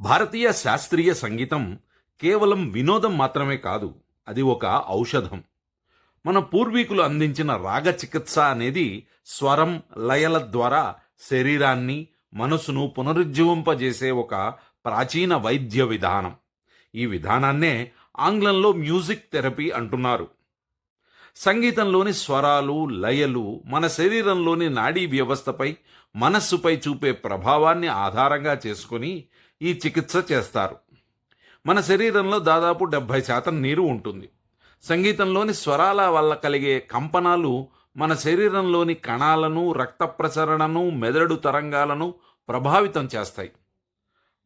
భారతీయ శాస్త్రీయ సంగీతం కేవలం వినోదం మాత్రమే కాదు, అది ఒక ఔషధం. మన పూర్వీకులు అందించిన రాగ చికిత్స అనేది స్వరం, లయల ద్వారా శరీరాన్ని, మనసును పునరుజ్జీవింపజేసే ఒక ప్రాచీన వైద్య విధానం. ఈ విధానాన్నే ఆంగ్లంలో మ్యూజిక్ థెరపీ అంటున్నారు. సంగీతంలోని స్వరాలు, లయలు మన శరీరంలోని నాడీ వ్యవస్థపై, మనస్సుపై చూపే ప్రభావాన్ని ఆధారంగా చేసుకుని ఈ చికిత్స చేస్తారు. మన శరీరంలో దాదాపు 70% నీరు ఉంటుంది. సంగీతంలోని స్వరాల వల్ల కలిగే కంపనాలు మన శరీరంలోని కణాలను, రక్త ప్రసరణను, మెదడు తరంగాలను ప్రభావితం చేస్తాయి.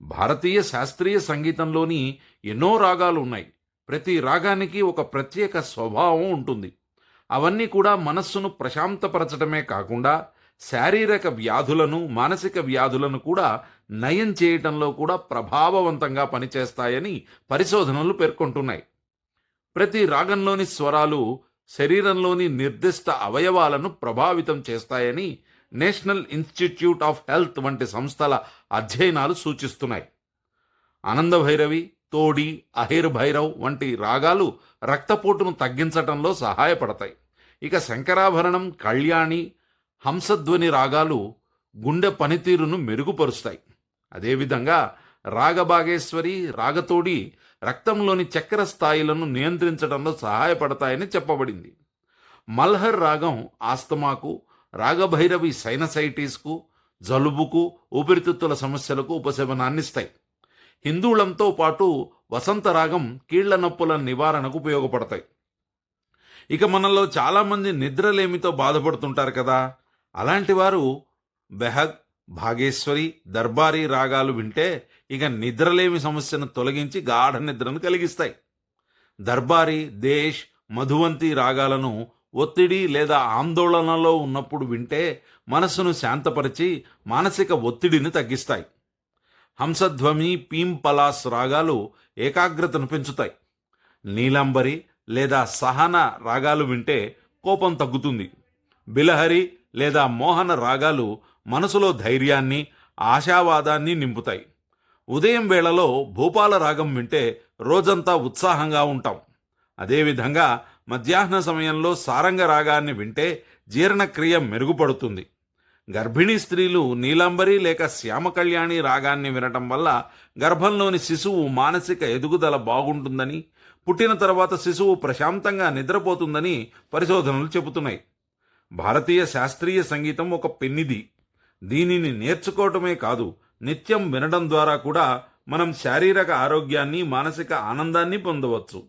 భారతీయ శాస్త్రీయ సంగీతంలోని ఎన్నో రాగాలు ఉన్నాయి. ప్రతి రాగానికి ఒక ప్రత్యేక స్వభావం ఉంటుంది. అవన్నీ కూడా మనస్సును ప్రశాంతపరచడమే కాకుండా శారీరక వ్యాధులను, మానసిక వ్యాధులను కూడా నయం చేయటంలో కూడా ప్రభావవంతంగా పనిచేస్తాయని పరిశోధనలు పేర్కొంటున్నాయి. ప్రతి రాగంలోని స్వరాలు శరీరంలోని నిర్దిష్ట అవయవాలను ప్రభావితం చేస్తాయని నేషనల్ ఇన్స్టిట్యూట్ ఆఫ్ హెల్త్ వంటి సంస్థల అధ్యయనాలు సూచిస్తున్నాయి. ఆనందభైరవి, తోడి, అహిర్ భైరవ్ వంటి రాగాలు రక్తపోటును తగ్గించటంలో సహాయపడతాయి. ఇక శంకరాభరణం, కళ్యాణి, హంసధ్వని రాగాలు గుండె పనితీరును మెరుగుపరుస్తాయి. అదేవిధంగా రాగభాగేశ్వరి, రాగతోడి రక్తంలోని చక్కెర స్థాయిలను నియంత్రించడంలో సహాయపడతాయని చెప్పబడింది. మల్హర్ రాగం ఆస్తమాకు, రాగభైరవి సైనసైటిస్కు, జలుబుకు, ఊపిరితిత్తుల సమస్యలకు ఉపశమనాన్నిస్తాయి. హిందూళంతో పాటు వసంత రాగం కీళ్ల నొప్పుల నివారణకు ఉపయోగపడతాయి. ఇక మనలో చాలామంది నిద్రలేమితో బాధపడుతుంటారు కదా, అలాంటి వారు బెహగ్, భాగేశ్వరి, దర్బారీ రాగాలు వింటే ఇక నిద్రలేమి సమస్యను తొలగించి గాఢ నిద్రను కలిగిస్తాయి. దర్బారీ, దేశ్, మధువంతి రాగాలను ఒత్తిడి లేదా ఆందోళనలో ఉన్నప్పుడు వింటే మనస్సును శాంతపరిచి మానసిక ఒత్తిడిని తగ్గిస్తాయి. హంసధ్వని, పీంపలాస్ రాగాలు ఏకాగ్రతను పెంచుతాయి. నీలంబరి లేదా సహన రాగాలు వింటే కోపం తగ్గుతుంది. బిలహరి లేదా మోహన రాగాలు మనసులో ధైర్యాన్ని, ఆశావాదాన్ని నింపుతాయి. ఉదయం వేళలో భూపాల రాగం వింటే రోజంతా ఉత్సాహంగా ఉంటాం. అదేవిధంగా మధ్యాహ్న సమయంలో సారంగ రాగాన్ని వింటే జీర్ణక్రియ మెరుగుపడుతుంది. గర్భిణీ స్త్రీలు నీలాంబరి లేక శ్యామకళ్యాణి రాగాన్ని వినటం వల్ల గర్భంలోని శిశువు మానసిక ఎదుగుదల బాగుంటుందని, పుట్టిన తర్వాత శిశువు ప్రశాంతంగా నిద్రపోతుందని పరిశోధనలు చెబుతున్నాయి. భారతీయ శాస్త్రీయ సంగీతం ఒక పెన్నిది. దీనిని నేర్చుకోవటమే కాదు, నిత్యం వినడం ద్వారా కూడా మనం శారీరక ఆరోగ్యాన్ని, మానసిక ఆనందాన్ని పొందవచ్చు.